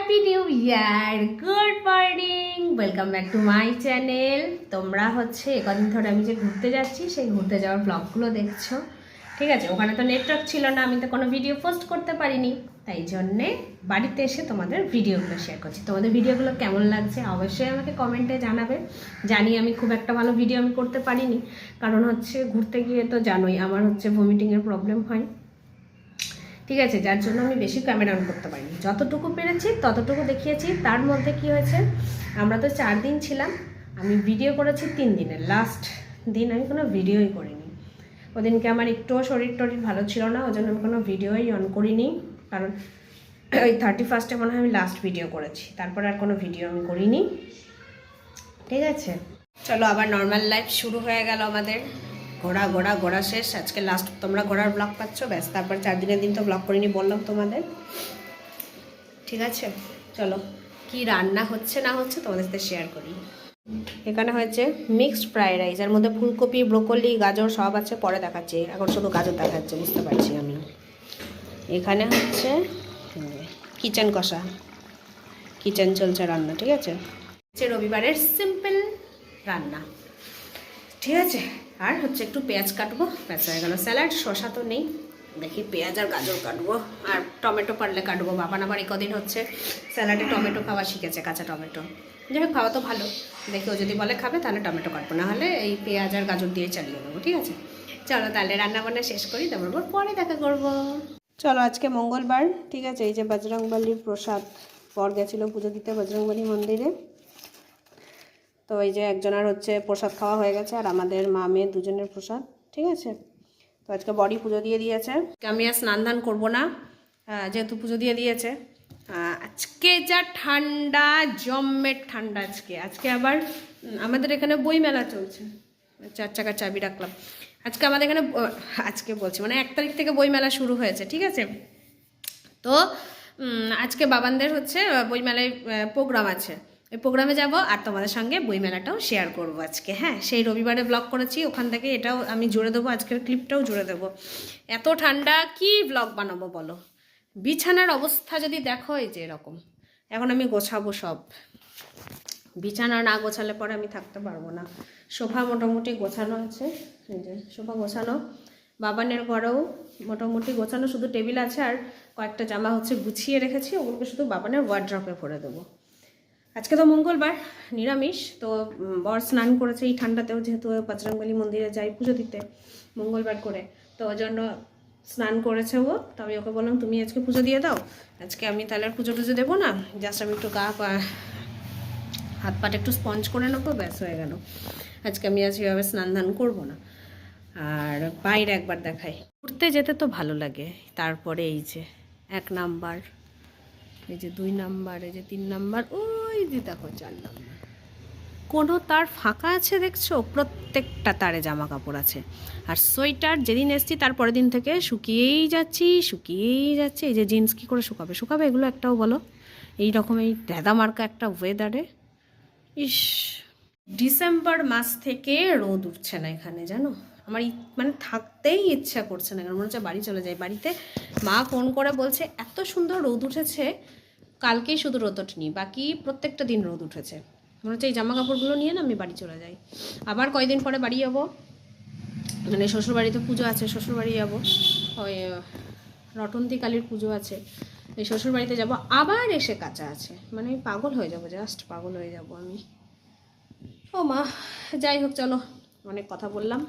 Happy new year, good morning, welcome back to my channel. তোমরা কদিন ধরে আমি যে ঘুরতে যাচ্ছি সেই ঘুরতে যাওয়ার ব্লগগুলো দেখছো, ঠিক আছে। ওখানে তো নেটওয়ার্ক ছিল না, আমি তো কোনো ভিডিও পোস্ট করতে পারিনি, তাই জন্যে বাড়িতে এসে তোমাদের ভিডিওগুলো শেয়ার করছি। তোমাদের ভিডিওগুলো কেমন লাগছে অবশ্যই আমাকে কমেন্টে জানাবে। জানি আমি খুব একটা ভালো ভিডিও আমি করতে পারিনি, কারণ ঘুরতে গিয়ে তো জানোই আমার ভমিটিংয়ের প্রবলেম হয়, ঠিক আছে, যার জন্য আমি বেশি ক্যামেরা অন করতে পারিনি। যতটুকু পেরেছি ততটুকু দেখিয়েছি। তার মধ্যে কি হয়েছে, আমরা তো 4 দিন ছিলাম, আমি ভিডিও করেছি 3 দিনের। লাস্ট দিন আমি কোনো ভিডিওই করিনি। ওদিনকে আমার একটুও শরীর টরির ভালো ছিল না, ওই জন্য আমি কোনো ভিডিওই অন করিনি। কারণ ওই 31 মনে হয় আমি লাস্ট ভিডিও করেছি, তারপর আর কোনো ভিডিও আমি করিনি, ঠিক আছে। চলো আবার নর্মাল লাইফ শুরু হয়ে গেল আমাদের। ঘোরা শেষ, আজকে লাস্ট তোমরা ঘোরার ব্লগ পাচ্ছ, ব্যাস। তারপর 4 দিনের দিন তো ব্লগ করিনি বললাম তোমাদের, ঠিক আছে। চলো কি রান্না হচ্ছে না হচ্ছে তোমাদের সাথে শেয়ার করি। এখানে হয়েছে মিক্সড ফ্রাইড রাইস, এর মধ্যে ফুলকপি, ব্রোকলি, গাজর সব আছে, পরে দেখাচ্ছি। এখন শুধু গাজর দেখাচ্ছে, বুঝতে পারছি আমি। এখানে হচ্ছে কিচেন কষা, কিচেন চলছে রান্না, ঠিক আছে। রবিবারের সিম্পল রান্না, ঠিক আছে। আর একটু পেঁয়াজ কাটবো, ব্যাস হয়ে গেল। স্যালাড, শসা তো নেই, দেখি পেঁয়াজ আর গাজর কাটবো, আর টমেটো পারলে কাটবো। বাবা আবার কদিন স্যালাডে টমেটো খাওয়া শিখেছে, কাঁচা টমেটো। যাই হোক, খাওয়া তো ভালো, দেখি ও যদি বলে খাবে তাহলে টমেটো কাটবো, না হলে এই পেঁয়াজ আর গাজর দিয়ে চালিয়ে দেবো, ঠিক আছে। চলো তাহলে রান্নাবান্না শেষ করি, তারপর পরে দেখা করবো। চলো আজকে মঙ্গলবার, ঠিক আছে। এই যে বজরংবলীর প্রসাদ, পর গেছিলো পুজো দিতে বজরংবলী মন্দিরে, তো এই যে একজনের প্রসাদ খাওয়া হয়ে গেছে, আর আমাদের মা মেয়ে দুজনের প্রসাদ, ঠিক আছে। তো আজকে বডি পুজো দিয়ে দিয়েছে, আমি আর স্নান ধান করবো না, যেহেতু পুজো দিয়ে দিয়েছে। আজকে যা ঠান্ডা, জম্মের ঠান্ডা। আজকে আবার আমাদের এখানে বই মেলা চলছে, 4 চাকার চাবি রাখলাম। আজকে আমাদের এখানে, আজকে বলছি মানে 1 তারিখ থেকে বই মেলা শুরু হয়েছে, ঠিক আছে। তো আজকে বাবানদের বইমেলায় প্রোগ্রাম আছে, এই প্রোগ্রামে যাব, আর তোমাদের সঙ্গে বইমেলাটাও শেয়ার করব আজকে। হ্যাঁ, সেই রবিবারে ব্লগ করেছি, ওখান থেকে এটাও আমি জুড়ে দেবো, আজকের ক্লিপটাও জুড়ে দেবো। এত ঠান্ডা, কি ব্লগ বানাবো বলো। বিছানার অবস্থা যদি দেখো, এই যে এরকম। এখন আমি গোছাবো সব, বিছানা না গোছালে পরে আমি থাকতে পারবো না। সোফা মোটামুটি গোছানো আছে, এই যে সোফা গোছানো। বাবানের ঘরেও মোটামুটি গোছানো, শুধু টেবিল আছে, আর কয়েকটা জামা গুছিয়ে রেখেছি, ওগুলোকে শুধু বাবানের ওয়ার্ড্রপে ভরে দেবো। আজকে তো মঙ্গলবার, নিরামিষ। তো বর স্নান করেছে এই ঠান্ডাতেও, যেহেতু বজরংবলী মন্দিরে যাই পুজো দিতে মঙ্গলবার করে, তো ওই জন্য স্নান করেছে ও। তো আমি ওকে বললাম তুমি আজকে পুজো দিয়ে দাও, আজকে আমি তাহলে আর পুজো টুজো দেবো না, জাস্ট আমি একটু হাত পাটা একটু স্পঞ্জ করে নেবো, ব্যাস হয়ে গেল। আজকে আমি এভাবে স্নান ধান করবো না। আর বাইরে একবার দেখাই, ঘুরতে যেতে তো ভালো লাগে। তারপরে এই যে 1 নাম্বার, এই যে 2 নাম্বার, এই যে 3 নাম্বার, ওই যে দেখো 4 নাম্বার, কোনো তার ফাঁকা আছে দেখছো, প্রত্যেকটা তারে জামা কাপড় আছে। আর সোয়েটার যেদিন এসছি তারপরের দিন থেকে শুকিয়েই যাচ্ছে। এই যে জিন্স কী করে শুকাবে এগুলো একটাও বলো, এই রকম এই ঢেদা মার্কা একটা ওয়েদারে। ইস, ডিসেম্বর মাস থেকে রোদ উঠছে না এখানে, জানো। আমার মানে থাকতেই ইচ্ছা করছে না, মনে হচ্ছে বাড়ি চলে যাই। বাড়িতে মা ফোন করে বলছে এত সুন্দর রোদ উঠেছে, কালকেই শুধু রোদ ওঠেনি, বাকি প্রত্যেকটা দিন রোদ উঠেছে। মনে হচ্ছে এই জামা কাপড়গুলো নিয়ে না আমি বাড়ি চলে যাই। আবার কয়দিন পরে বাড়ি যাবো, মানে শ্বশুরবাড়িতে পুজো আছে, শ্বশুরবাড়ি যাবো, ওই রটন্তী কালীর পুজো আছে, এই শ্বশুরবাড়িতে যাব, আবার এসে কাঁচা আছে, মানে পাগল হয়ে যাবো, জাস্ট পাগল হয়ে যাব আমি। ও মা, যাই হোক, চলো অনেক কথা বললাম।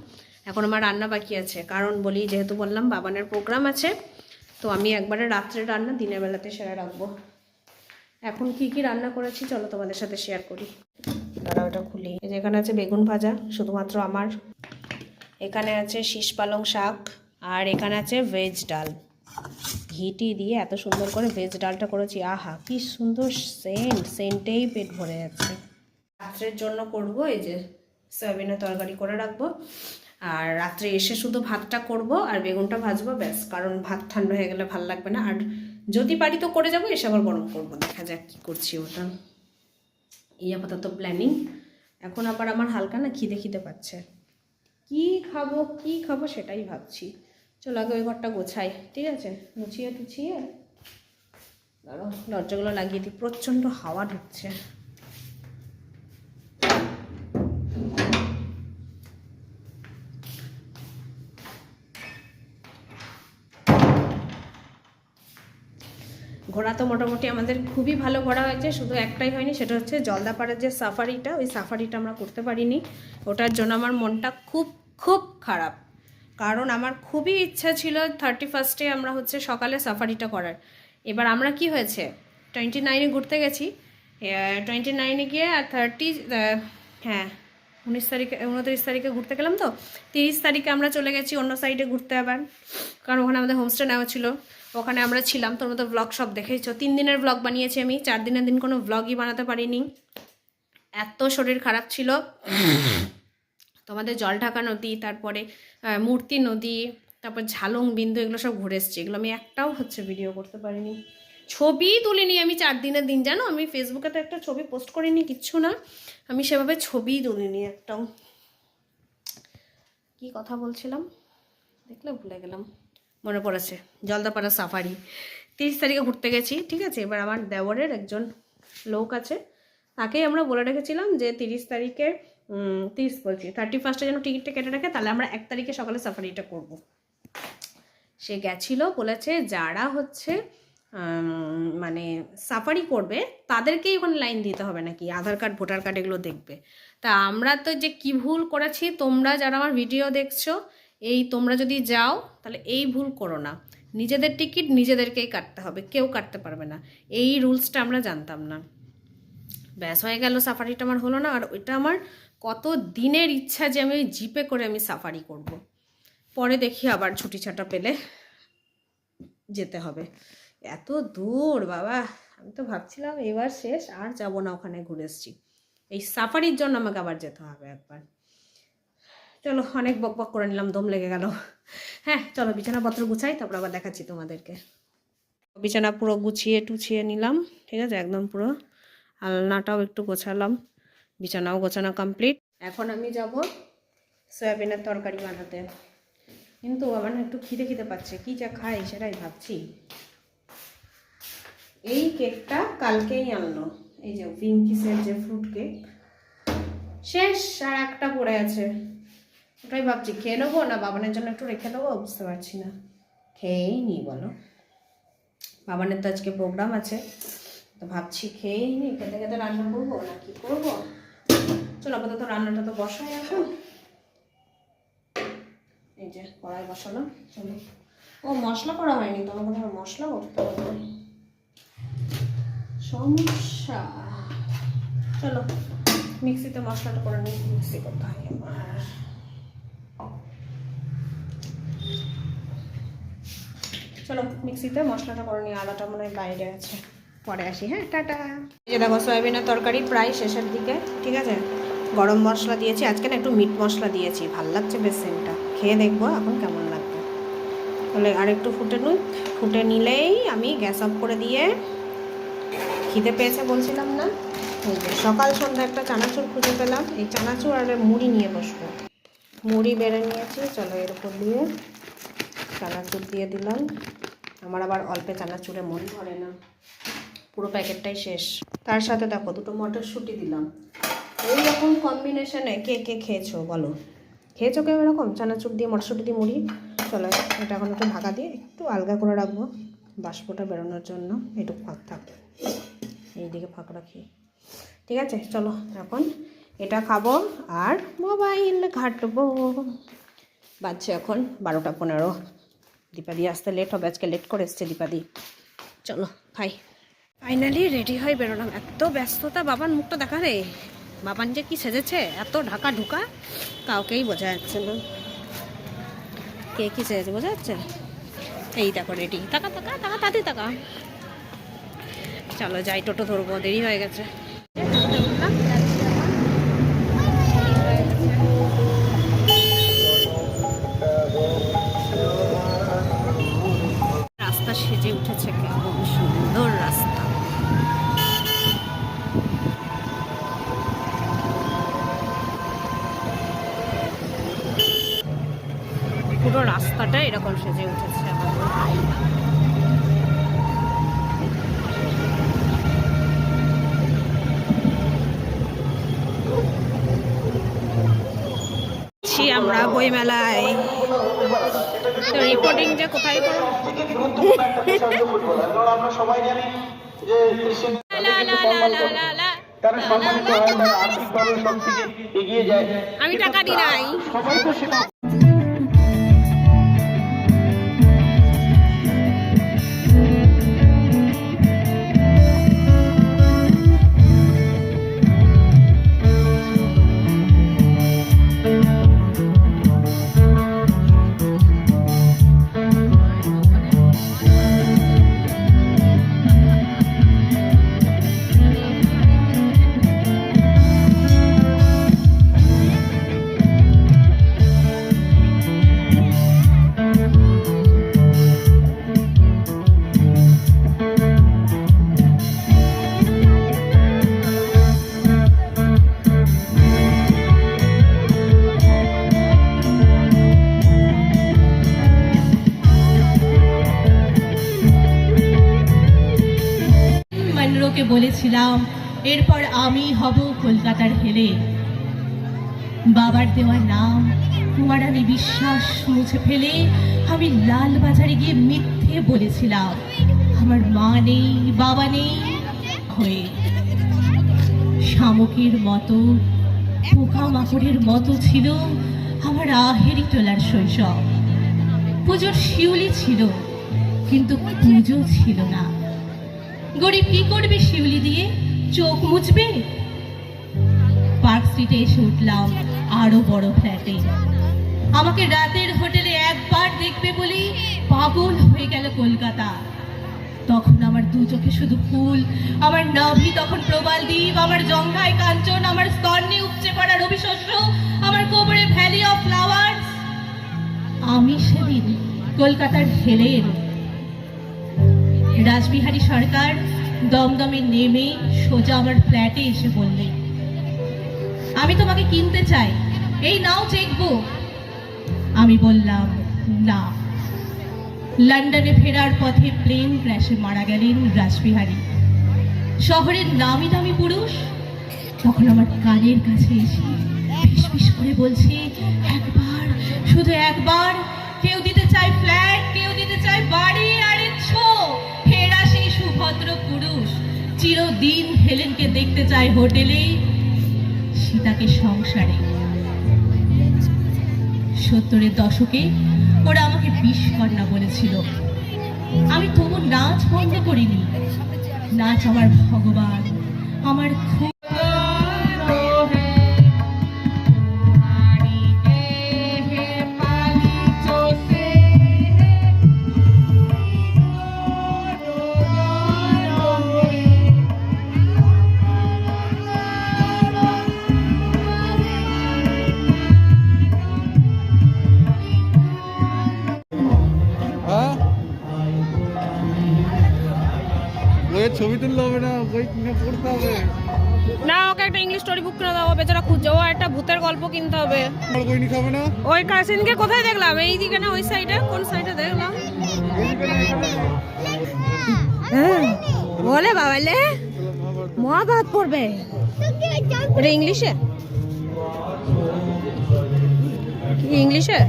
এখন আমার রান্না বাকি আছে, কারণ বলি যেহেতু বললাম বাবানের প্রোগ্রাম আছে, তো আমি একবারে রাত্রে রান্না দিনের বেলাতে সেরে রাখবো। এখন কি রান্না করেছি চলো তোমাদের সাথে শেয়ার করি। দাঁড়া, ওটা খুলি। এই যে এখানে আছে বেগুন ভাজা, শুধুমাত্র আমার। এখানে আছে শীষ পালং শাক, আর এখানে আছে ভেজ ডাল। ঘিটি দিয়ে এত সুন্দর করে ভেজ ডালটা করেছি, আহা কি সুন্দর সেন্টেই পেট ভরে যাচ্ছে। রাত্রের জন্য করব এই যে সয়াবিনের তরকারি করে রাখবো, আর রাত্রে এসে শুধু ভাতটা করব আর বেগুনটা ভাজবো, ব্যাস। কারণ ভাত ঠান্ডা হয়ে গেলে ভালো লাগবে না, আর যদি পারি তো করে যাবো, এসে আবার গরম করবো, দেখা যাক কী করছি ওটা। এই আপাতত প্ল্যানিং। এখন আবার আমার হালকা না খিদে পাচ্ছে, কি খাবো সেটাই ভাবছি। চলো আগে ওই ঘরটা গোছাই, ঠিক আছে। গুছিয়ে দাঁড়াও দরজাগুলো লাগিয়ে দিই, প্রচণ্ড হাওয়া ঢুকছে। ঘোরা তো মোটামুটি আমাদের খুবই ভালো ঘোরা হয়েছে, শুধু একটাই হয়নি, সেটা হচ্ছে জলদাপাড়ার যে সাফারিটা, ওই সাফারিটা আমরা করতে পারিনি। ওটার জন্য আমার মনটা খুব খুব খারাপ, কারণ আমার খুবই ইচ্ছা ছিল 31 আমরা হচ্ছে সকালে সাফারিটা করার। এবার আমরা কি হয়েছে 29-এ ঘুরতে গেছি, 29-এ গিয়ে আর 30 হ্যাঁ 29 তারিখে ঘুরতে গেলাম, তো 30 তারিখে আমরা চলে গেছি অন্য সাইডে ঘুরতে আবার, কারণ ওখানে আমাদের হোমস্টে নেওয়া ছিল, ওখানে আমরা ছিলাম। তোর মতো ব্লগ সব দেখেছো, 3 দিনের ব্লগ বানিয়েছি আমি, 4 দিনের দিন কোনো ব্লগই বানাতে পারিনি, এত শরীর খারাপ ছিল। তোমাদের জলঢাকা নদী, তারপরে মূর্তি নদী, তারপর ঝালং বিন্দু, এগুলো সব ঘুরে এসছি, এগুলো আমি একটাও হচ্ছে ভিডিও করতে পারিনি, ছবি তুলিনি আমি 4 দিনের দিন। জানো আমি ফেসবুকে তো একটা ছবি পোস্ট করিনি, কিচ্ছু না, আমি সেভাবে ছবি তুলিনি একটাও। কি কথা বলছিলাম দেখলে ভুলে গেলাম, মনে পড়েছে, জলদাপাড়া সাফারি 30 তারিখে ঘুরতে গেছি, ঠিক আছে। এবার আমার দেওরের একজন লোক আছে, তাকেই আমরা বলে রেখেছিলাম যে 30 তারিখে 31 যেন টিকিটটা কেটে রাখে, তাহলে আমরা 1 তারিখে সকালে সাফারিটা করব। সে গেছিল, বলেছে যারা হচ্ছে মানে সাফারি করবে তাদেরকেই ওখানে লাইন দিতে হবে নাকি, আধার কার্ড ভোটার কার্ড এগুলো দেখবে। তা আমরা তো যে কি ভুল করেছি, তোমরা যারা আমার ভিডিও দেখছো, তোমরা যদি যাও তাহলে এই ভুল করো না, নিজেদের টিকিট নিজেদেরকেই কাটতে হবে, কেউ কাটতে পারবে না, এই রুলসটা আমরা জানতাম না। ব্যাস হয়ে গেল, সাফারিটা আমার হলো না। আর ওইটা আমার কত দিনের ইচ্ছা যে আমি ওই জিপে করে আমি সাফারি করব। পরে দেখি আবার ছুটি ছাটা পেলে যেতে হবে, এত দূর বাবা। আমি তো ভাবছিলাম এবার শেষ, আর যাব না, ওখানে ঘুরে এসেছি, এই সাফারির জন্য আমাকে আবার যেতে হবে একবার। চলো অনেক বক বক করে নিলাম, দম লেগে গেল। হ্যাঁ চলো বিছানাপত্র গুছাই, তারপর আবার দেখাচ্ছি তোমাদেরকে। বিছানা পুরো গুছিয়ে টুছিয়ে নিলাম, ঠিক আছে, একদম পুরো আলনাটাও একটু গোছালাম, বিছানাও গোছানো কমপ্লিট। এখন আমি যাব সয়াবিনের তরকারি বানাতে, কিন্তু আমার একটু খিদে পাচ্ছে, কি যা খাই সেটাই ভাবছি। এই কেকটা কালকেই আনলো, এই যে উইঙ্কিসের যে ফ্রুট কেক, শেষ, আর একটা পড়ে আছে, ওটাই ভাবছি খেয়ে নেবো না বাবানের জন্য একটু রেখে দেবো, বুঝতে পারছি না, খেয়েই নিই বলো। বাবানের তো আজকে প্রোগ্রাম আছে, তো ভাবছি খেয়েই নিই, খেতে খেতে রান্না করবো না কি করবো। চলো আপাতত রান্নাটা তো বসাই এখন, এই যে কড়াই বসালাম। চলো, ও মশলা করা হয়নি, তোমার কোথাও মশলা করতে হবে, সমস্যা। চলো মিক্সিতে মশলাটা করে নিই, মিক্সি করতে হয় আমার। চলো মিক্সিতে মশলাটা করে নিই, আলাটা মনে হয় বাইরে আছে, পরে আসি। হ্যাঁ টাটা। এই যে দেখো সয়াবিনের তরকারি প্রায় শেষের দিকে, ঠিক আছে, গরম মশলা দিয়েছি আজকে না, একটু মিট মশলা দিয়েছি, ভাল লাগছে বেশ সেন্টটা, খেয়ে দেখবো এখন কেমন লাগবে। তাহলে আরেকটু ফুটে নিলেই আমি গ্যাস অফ করে দিয়ে, খিদে পেয়েছে বলছিলাম না, এই যে সকাল সন্ধ্যা একটা চানাচুর খুঁজে পেলাম, এই চানাচুর আর মুড়ি নিয়ে বসবো, মুড়ি বেড়ে নিয়েছি। চলো এর উপর দিয়ে চানাচুর দিয়ে দিলাম, আমার আবার অল্পে চানাচুরে মন ধরে না, পুরো প্যাকেটটাই শেষ। তার সাথে দেখো দুটো মটরশুঁটি দিলাম। এই রকম কম্বিনেশনে কে কে খেয়েছো বলো, খেয়েছো কেউ এরকম চানাচুর দিয়ে মটরশুঁটি দিয়ে মুড়ি? চলো এটা এখন একটু ঢাকা দিয়ে একটু আলগা করে রাখবো, বাষ্পটা বেরোনোর জন্য, একটু ফাঁক থাকবে, এইদিকে ফাঁক রাখি, ঠিক আছে। চলো এখন এটা খাবো আর মোবাইল ঘাঁটবো। বাজছে এখন 12টা 15, দীপাদি আসতে লেট হবে, আজকে লেট করে এসছে দীপাদি। চলো খাই। ফাইনালি রেডি হয়ে বেরোলাম, এত ব্যস্ততা, বাবান মুখটা দেখা রে, বাবান যে কি সেজেছে, এত ঢাকা ঢুকা, কাউকেই বোঝা যাচ্ছে না কে কি সেজেছে, বোঝা যাচ্ছে। এই দেখো রেডি, তাকা তাকা তাকা তাতে তাকা। চলো যাই, টোটো ধরবো, দেরি হয়ে গেছে। রাস্তা সেজে উঠেছে, কেমন সুন্দর রাস্তা, পুরো রাস্তাটা এরকম সেজে উঠেছে আমাদের। আমরা বইমেলায়। তো রিপোর্টিং যে কোথায় করব? আমরা সবাই জানি যে তারা সম্মানিত হয় না, আর্থিকভাবে সব থেকে এগিয়ে যায়। আমি টাকা দিই নাই। সবাই তো সেটা মনরোকে বলেছিলাম এরপর আমি হব কলকাতার হেলে। বাবার দেওয়া নাম কুমারানি বিশ্বাস মুছে ফেলে আমি লাল বাজারে গিয়ে মিথ্যে বলেছিলাম আমার মা নেই বাবা নেই হয়ে। শামুকের মতো পোকামাকড়ের মতো ছিল আমার আহেরি টোলার শৈশব। পুজোর শিউলি ছিল কিন্তু পুজো ছিল না। গরিব কি করবে শিউলি দিয়ে, চোখ মুছবে? পার্ক স্ট্রিটে এসে উঠলাম আরো বড় ফ্ল্যাটে। আমাকে রাতের হোটেলে একবার দেখবে বলেই পাগল হয়ে গেল কলকাতা। তখন আমার দু চোখে শুধু ফুল, আমার নাভি তখন প্রবাল দ্বীপ, আমার জঙ্ঘায় কাঞ্চন, আমার স্তন্যে উপচে পড়া রবি শস্য, আমার কোমরে ভ্যালি অফ ফ্লাওয়ার্স। আমি সেদিন কলকাতার হেলের। রাসবিহারী সরকার দমদমে নেমে সোজা আমার ফ্ল্যাটে এসে বললেন, আমি তোমাকে কিনতে চাই, এই নাও চেকবুক। আমি বললাম না। লন্ডনে ফেরার পথে প্লেন ক্র্যাশে মারা গেলেন রাসবিহারী, শহরের নামি দামি পুরুষ। তখন আমার কানের কাছে এসে ফিসফিস করে বলছে, একবার শুধু একবার, কেউ দিতে চায় ফ্ল্যাট, কেউ দিতে চায় বাড়ি, আর ফেরা সেই সুভদ্র পুরুষ চিরদিন হেলেনকে দেখতে চায় হোটেলে, সীতাকে সংসারে। 70-এর দশকে ওরা আমাকে বিষকন্যা বলেছিল। আমি তবু নাচ বন্ধ করিনি। নাচ আমার ভগবান, আমার খুব। ছবি তুললে হবে না, বই কিনে পড়তে হবে না। ওকে একটা ইংলিশ স্টোরি বুক কিনে দেবো, বেচারা খুঁজছে। ও একটা ভূতের গল্প কিনতে হবে। বই নি খাবে না। ওই কাসিনকে কোথায় দেখলাম? এইদিকে না ওই সাইডে? কোন সাইডে দেখলাম? হ্যাঁ বলে বাবালে মহাভারত পড়বে। এটা ইংলিশে? ইংলিশে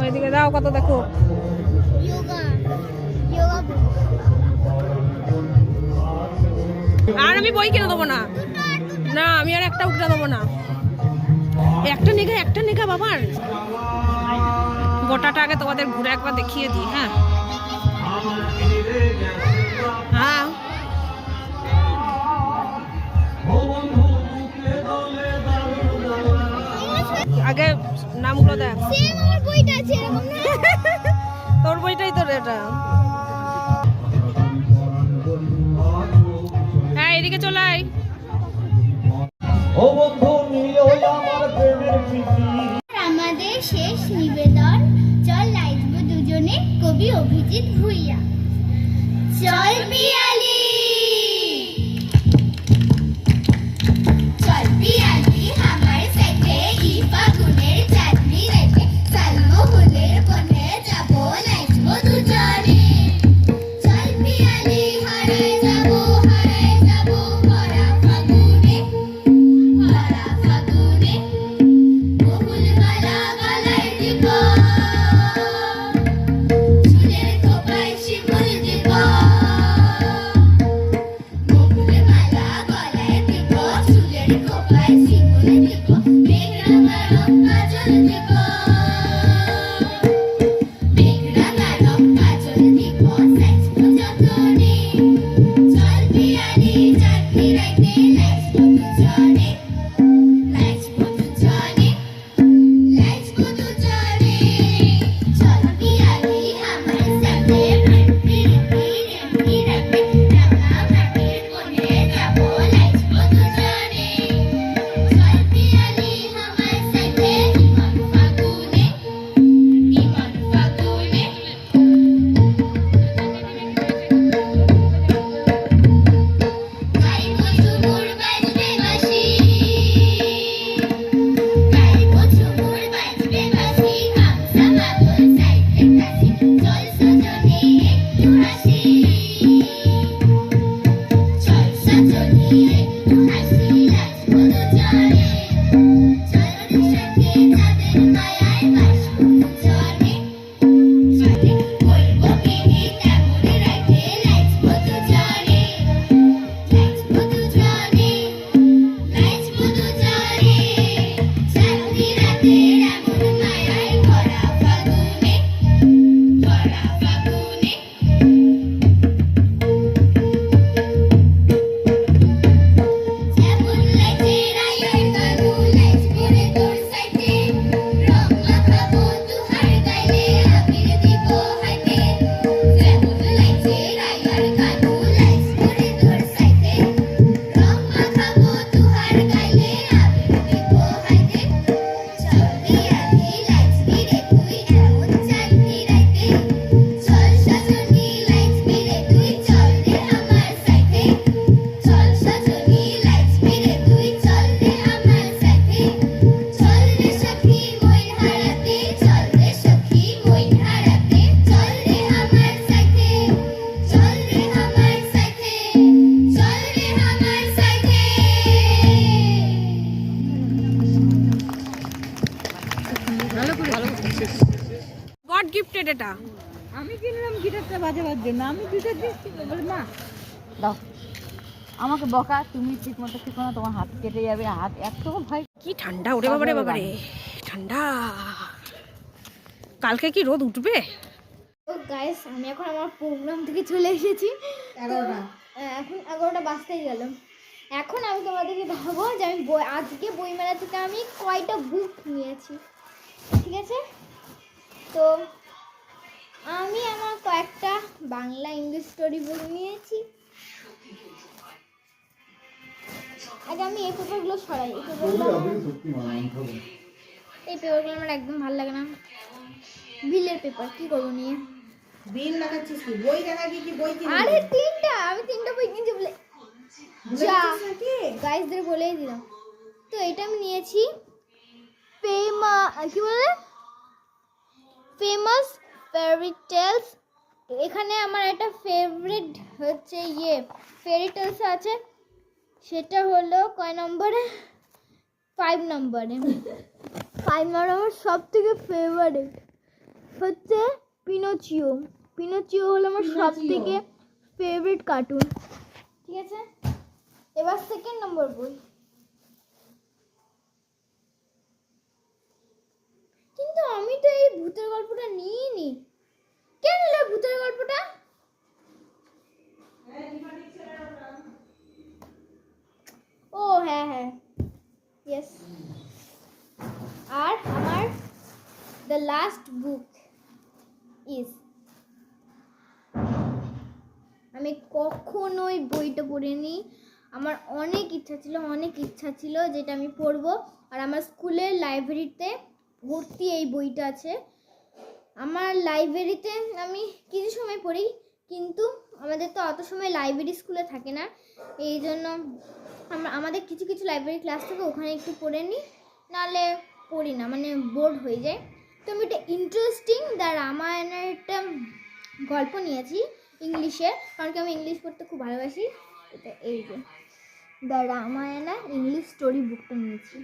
ওইদিকে দাও, কত দেখো। আর আমি বই কিনে দেবো না। না আমি আর একটা উঠে দেবো না। একটা নেগা বাবার। গোটাটা আগে তোমাদের ঘুরে একবার দেখিয়ে দিই। হ্যাঁ হ্যাঁ আগে নামগুলো দেখ। তোর বইটাই তোর এটা। হ্যাঁ এদিকে চলে আয়। আমাদের শেষ নিবেদন, চল নাচবো দুজনে, কবি অভিজিৎ ভুইয়া। চল পিয়ালি চল পিয়ালি আমার সাথে, ই ফাগুনের চাঁদনি রাতে, সালমো ফুলের বনে যাবো, নাচবো দুজনে। চল পিয়ালি হারায় যাবো, হারায় যাবো। গিফটেড এটা? আমি কিনলাম গিটারটা বাজাবার জন্য, আমি দুটো দিচ্ছি বলে না দাও আমাকে বকা, তুমি ঠিক মতো ঠিক না, তোমার হাত কেটে যাবে, হাত এত ভয়। কি ঠান্ডা, ওরে বাবারে বাবারে ঠান্ডা। কালকে কি রোদ উঠবে? তো গাইস আমি এখন আমার প্রোগ্রাম থেকে চলে এসেছি। এখন 11টা বাজতেই গেল। এখন আমি তোমাদেরকে দেখাবো যে আমি আজকে বইমেলা থেকে আমি কয়টা বুক নিয়েছি, ঠিক আছে? তো আমি আমার কয়েকটা বাংলা ইংলিশ স্টোরি বুক নিয়েছি। আগে আমি এই পেপারগুলো সরাই, এই পেপারগুলো আমার একদম ভালো লাগে না। বিলের পেপার কি করবো নিয়ে? বিল লাগাচ্ছিস কি? বই দেখা কি বই আরে আমি তিনটা বই কিনছি বলে যা গাইসদের বলেই দিলাম। তো এটা আমি নিয়েছি কি বলে ফেমাস ফেয়ারি টেলস। এখানে আমার একটা ফেভারিট হচ্ছে ফেয়ারি টেলস আছে, সেটা হলো কয় নম্বরে? 5 নম্বরে। 5 নম্বর আমার সব থেকে ফেভারিট হচ্ছে পিনোচিও। পিনোচিও হলো আমার সব থেকে ফেভারিট কার্টুন, ঠিক আছে? এবার 2nd নম্বর বই, কিন্তু আমি তো এই ভূতের গল্পটা নিইনি। কেন নিলে ভূতের গল্পটা? ও হ্যাঁ ইয়েস। আর আমার দ্য লাস্ট বুক ইজ, আমি কখনোই বইটা পড়িনি। আমার অনেক ইচ্ছা ছিল যেটা আমি পড়বো। আর আমার স্কুলের লাইব্রেরিতে ভর্তি এই বইটা আছে। আমার লাইব্রেরিতে আমি কিছু সময় পড়ি, কিন্তু আমাদের তো অত সময় লাইব্রেরি স্কুলে থাকে না, এই জন্য আমাদের কিছু কিছু লাইব্রেরি ক্লাস থাকে, ওখানে একটু পড়ে নিই, নাহলে পড়ি না, মানে বোর্ড হয়ে যায়। তো আমি একটা ইন্টারেস্টিং দ্য রামায়ণের একটা গল্প নিয়েছি ইংলিশে, কারণ কি আমি ইংলিশ পড়তে খুব ভালোবাসি। এটা এই যে দ্য রামায়ণা ইংলিশ স্টোরি বুকটা নিয়েছি।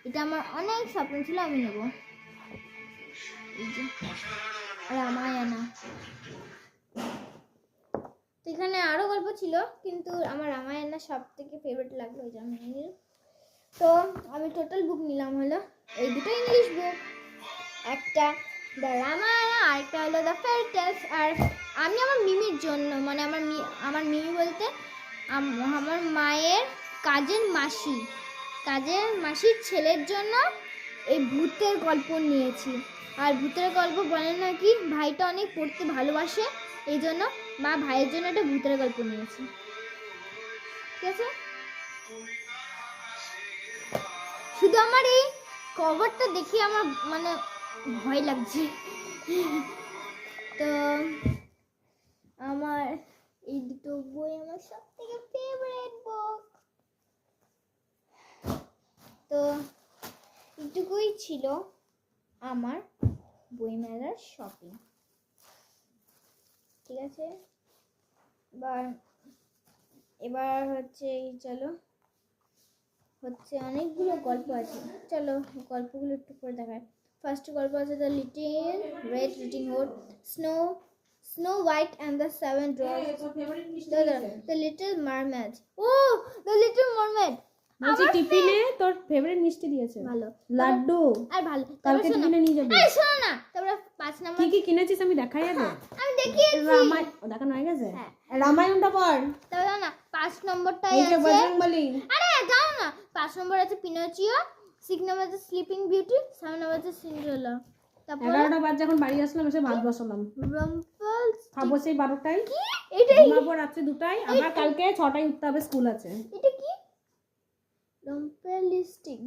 এটা আমার অনেক স্বপ্ন ছিল আমি নেব। এই যে রামায়ণা। তো এখানে আরও গল্প ছিল, কিন্তু আমার রামায়ণা সব থেকে ফেভারিট লাগলো, ওই যে আমি নিয়ে নিলাম। তো আমি টোটাল বুক নিলাম হলো এই দুটো ইংলিশ বুক, একটা দ্য রামায়ণা আর একটা হলো দ্য ফেয়ারি টেলস। আর আমি আমার মিমির জন্য, মানে আমার মিমি বলতে আমার মায়ের কাজের মাসির ছেলের জন্য এই ভূতের গল্প নিয়েছি। আর ভূতের গল্প বলে নাকি ভাইটা অনেক পড়তে ভালোবাসে, এই জন্য মা ভাইয়ের জন্য একটা ভূতের গল্প নিয়েছি, ঠিক আছে? শুধু আমার এই কভারটা দেখে আমার মানে ভয় লাগছে। তো আমার এই দুটো বই আমার সব থেকে ফেভারিট বুক। তো এইটুকুই ছিল আমার বইমেলার শপিং, ঠিক আছে? এবার হচ্ছে চলো, অনেকগুলো গল্প আছে, চলো গল্পগুলো একটু করে দেখায়। ফার্স্ট গল্প আছে the little red riding hood, snow white and the 7 dragons, the little mermaid. ও দ্য লিটল মারমেড বলছি টিফিনে তোর ফেভারিট মিষ্টি দিয়েছে, ভালো লাড্ডু। আর ভালো, কালকে টিফিনে নিয়ে যাবি। এই শোনো না, তারপরে 5 নাম্বার কি কি কিনেছিস আমি দেখাই আগে। আমি দেখিয়েছি, রামায়ণ দেখানো হয়ে গেছে। হ্যাঁ। রামায়ণটা পড়। তাহলে না 5 নম্বরটাই এই যে আছে, বজরংবলী। আরে যাও না, 5 নম্বর আছে পিনোচিও, 6 নম্বর আছে স্লিপিং বিউটি, 7 নম্বর আছে সিন্ডারেলা। তারপর 11টা বাজে যখন বাড়ি আসলাম এসে ভাত বসালাম, রাম্পল খাবো সেই 12টায়, কি এটাই, ঘুমাবো রাত্রে 2টায়, আবার কালকে 6টায় উঠতে হবে, স্কুল আছে। এটা কি রাম্পেলিস্টিং,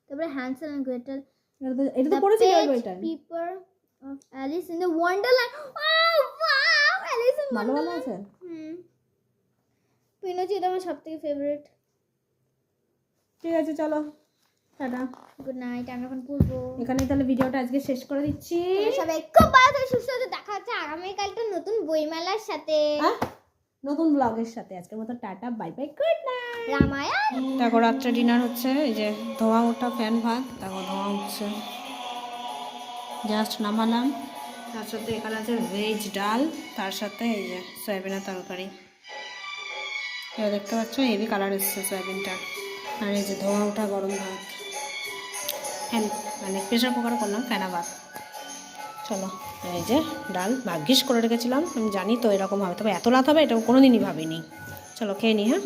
তারপরে হ্যান্সেল এন্ড গ্রেটেল, এটা তো পড়েছি ওই বইটা। Pepper of Alice in the wonderland. ও ওয়াও, অ্যালিস ইন ভালো ভালো ওয়ান্ডারল্যান্ড। আছে। পিনোচিও আমার সবথেকে ফেভারিট। ঠিক আছে চলো টাটা, গুড নাইট। আমি এখন পড়বো। এখানেই তাহলে ভিডিওটা আজকে শেষ করে দিচ্ছি। সবাই খুব ভালো থেকে সুস্থ হতে দেখা হচ্ছে আগামীকালটা নতুন বইমেলার সাথে, নতুন ব্লগের সাথে। আজকের মতো tata, bye bye, good night. Ramayana. দেখো রাত্রে ডিনার হচ্ছে, এই যে ধোঁয়া ওঠা ফ্যান ভাত, দেখো ধোঁয়া উঠছে। জাস্ট নামালাম। তার সাথে এখানে আছে ভেজ ডাল, তার সাথে এই যে সয়াবিনের তরকারি। এবার দেখতে পাচ্ছ হেভি কালার এসছে সয়াবিনটা। আর এই যে ধোয়া ওঠা গরম ভাত, মানে প্রেশার কুকারে করলাম ফেনা ভাত। চলো, এই যে ডাল ভাগ্যিস করে রেখেছিলাম, আমি জানি তো এরকম হবে, তবে এত রাত হবে এটা কোনো দিনই ভাবিনি। চলো খেয়ে নিই, হ্যাঁ।